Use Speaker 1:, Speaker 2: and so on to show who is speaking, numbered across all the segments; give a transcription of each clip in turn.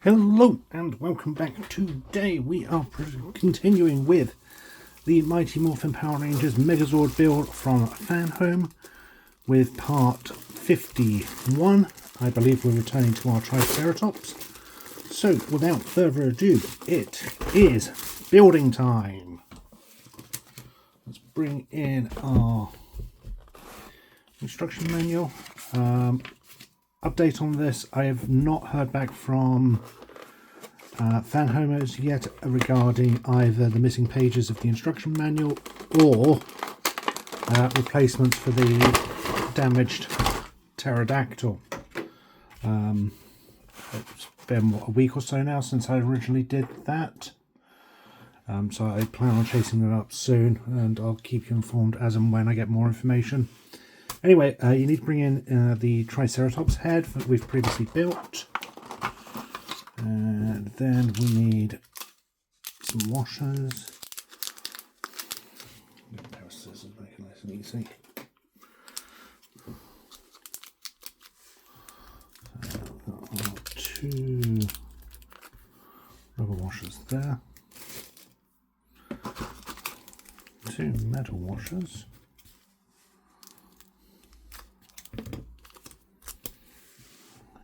Speaker 1: Hello and welcome back. Today we are continuing with the Mighty Morphin Power Rangers Megazord build from Fanhome with part 51. I believe we're returning to our Triceratops. So without further ado, it is building time. Let's bring in our instruction manual. Update on this, I have not heard back from Fanhomers yet regarding either the missing pages of the instruction manual or replacements for the damaged pterodactyl. It's been a week or so now since I originally did that, so I plan on chasing it up soon, and I'll keep you informed as and when I get more information. Anyway, you need to bring in the Triceratops head that we've previously built. And then we need some washers. A pair of scissors, make it nice and easy. So we've got our 2 rubber washers there. 2 metal washers.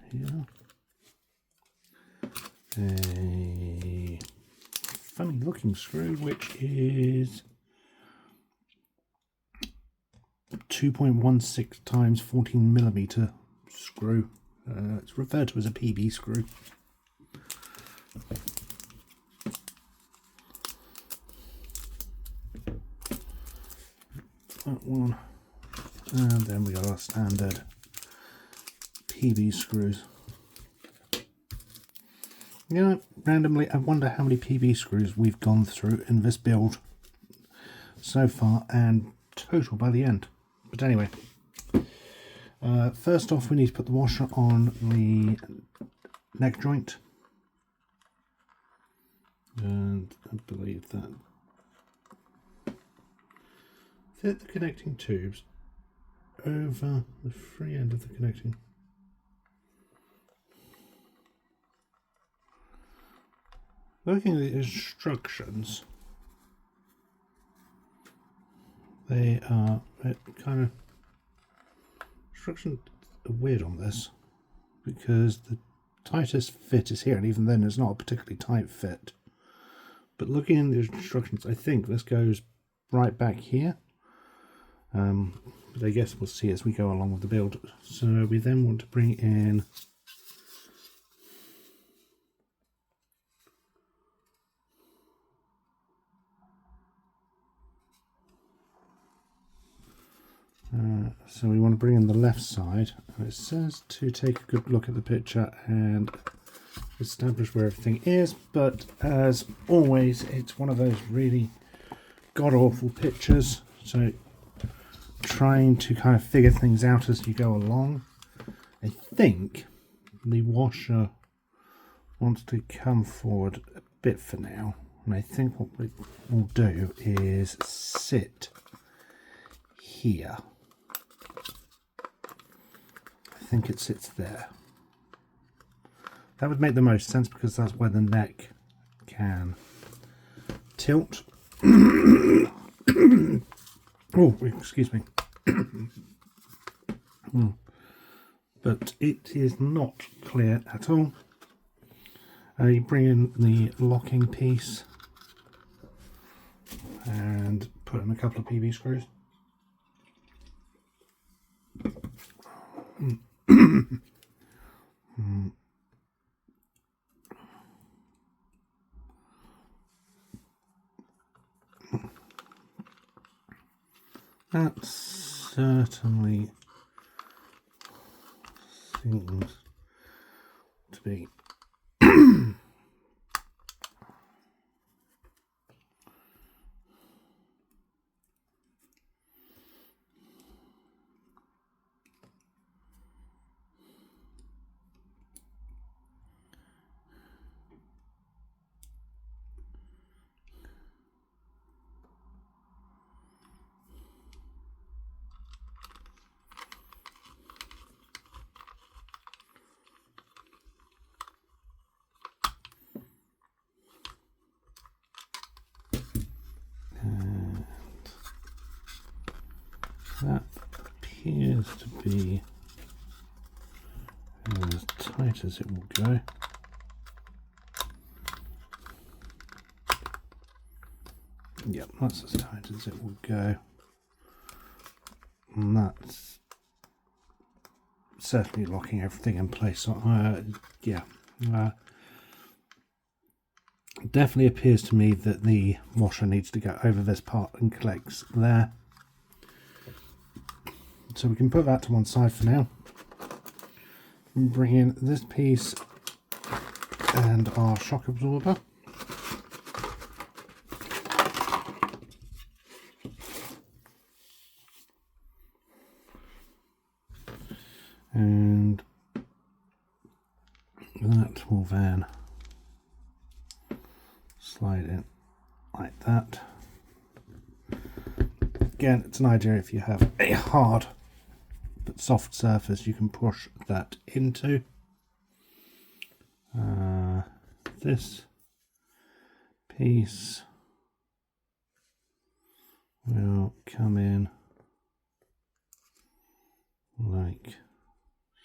Speaker 1: Here. A funny looking screw, which is 2.16 times 14mm screw. It's referred to as a PB screw. That one, and then we got our standard PB screws. You know, randomly, I wonder how many PB screws we've gone through in this build so far, and total by the end. But anyway, first off, we need to put the washer on the neck joint, and I believe that fit the connecting tubes over the free end of the connecting. Looking at the instructions, they are kind of instructions are weird on this, because the tightest fit is here, and even then it's not a particularly tight fit. But looking in the instructions, I think this goes right back here. But I guess we'll see as we go along with the build. So we then want to bring in so we want to bring in the left side, and it says to take a good look at the picture and establish where everything is, but as always it's one of those really god-awful pictures, so trying to kind of figure things out as you go along. I think the washer wants to come forward a bit for now, and I think what we'll do is sit here. I think it sits there. That would make the most sense because that's where the neck can tilt. Oh, excuse me. But it is not clear at all. You bring in the locking piece and put in a couple of PB screws. That certainly seems to be That appears to be as tight as it will go. Yep, that's as tight as it will go. And that's certainly locking everything in place. So, yeah. Definitely appears to me that the washer needs to go over this part and collects there. So we can put that to one side for now. Bring in this piece and our shock absorber. And that will then slide in like that. Again, it's an idea if you have a hard but soft surface you can push that into. This piece will come in like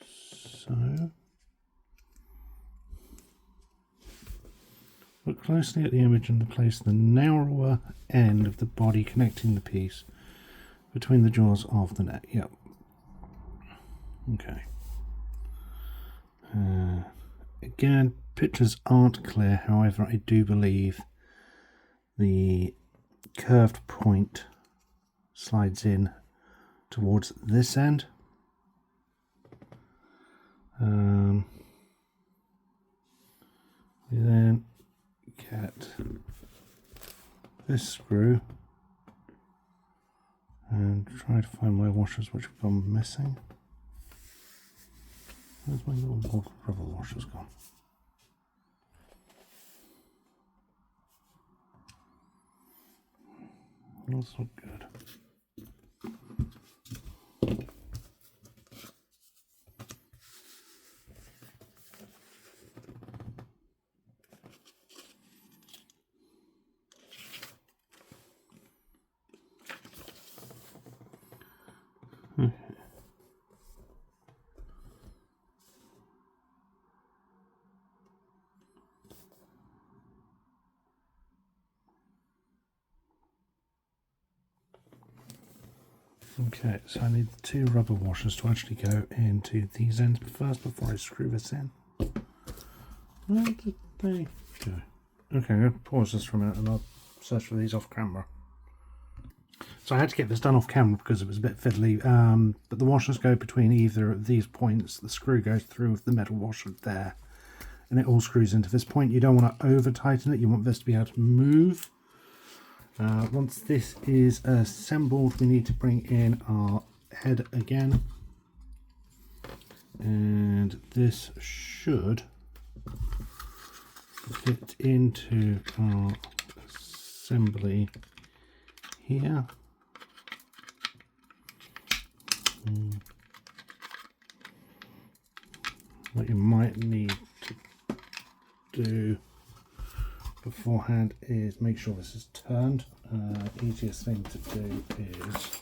Speaker 1: so. Look closely at the image and place the narrower end of the body connecting the piece between the jaws of the neck. Yep. Okay. Again, pictures aren't clear, however, I do believe the curved point slides in towards this end. We then get this screw and try to find my washers which have gone missing. Where's my little rubber washers gone? That's not good. Okay, so I need the two rubber washers to actually go into these ends first before I screw this in. Where did they go? Okay, I'm going to pause this for a minute and I'll search for these off camera. So I had to get this done off camera because it was a bit fiddly, but the washers go between either of these points. The screw goes through the metal washer there and it all screws into this point. You don't want to over tighten it, you want this to be able to move. Once this is assembled, we need to bring in our head again, and this should fit into our assembly here. What you might need to do beforehand is make sure this is turned. Easiest thing to do is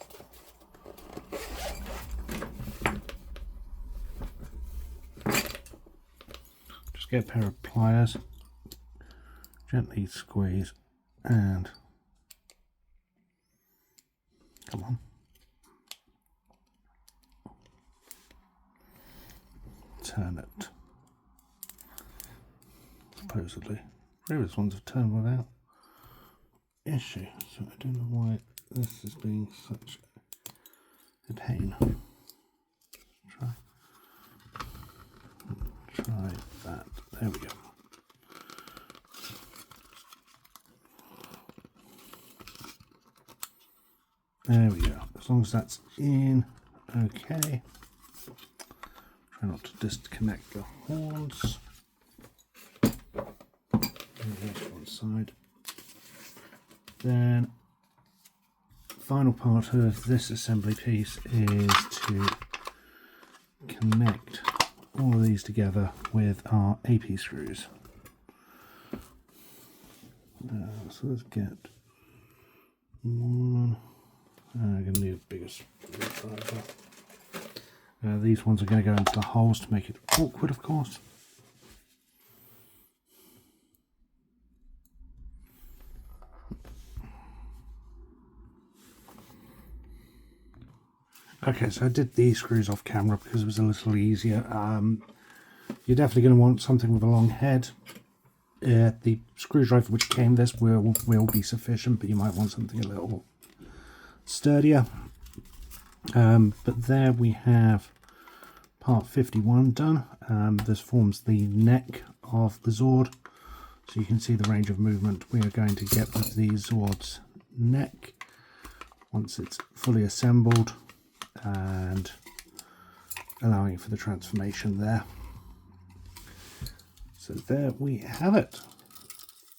Speaker 1: just get a pair of pliers, gently squeeze and come on, turn it. Supposedly previous ones have turned without issue, so I don't know why this is being such a pain. Try that. There we go. There we go. As long as that's in, okay. Try not to disconnect the horns. Here's one side. Then final part of this assembly piece is to connect all of these together with our AP screws. So let's get one, I'm going to need a bigger screwdriver. These ones are going to go into the holes to make it awkward, of course. Okay, so I did these screws off camera because it was a little easier. You're definitely going to want something with a long head. The screwdriver which came this will be sufficient, but you might want something a little sturdier. But there we have part 51 done. This forms the neck of the Zord, so you can see the range of movement we are going to get with the Zord's neck once it's fully assembled, and allowing for the transformation there. So there we have it.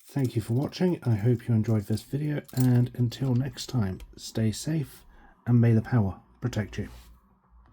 Speaker 1: Thank you for watching. I hope you enjoyed this video, and until next time, stay safe and may the power protect you.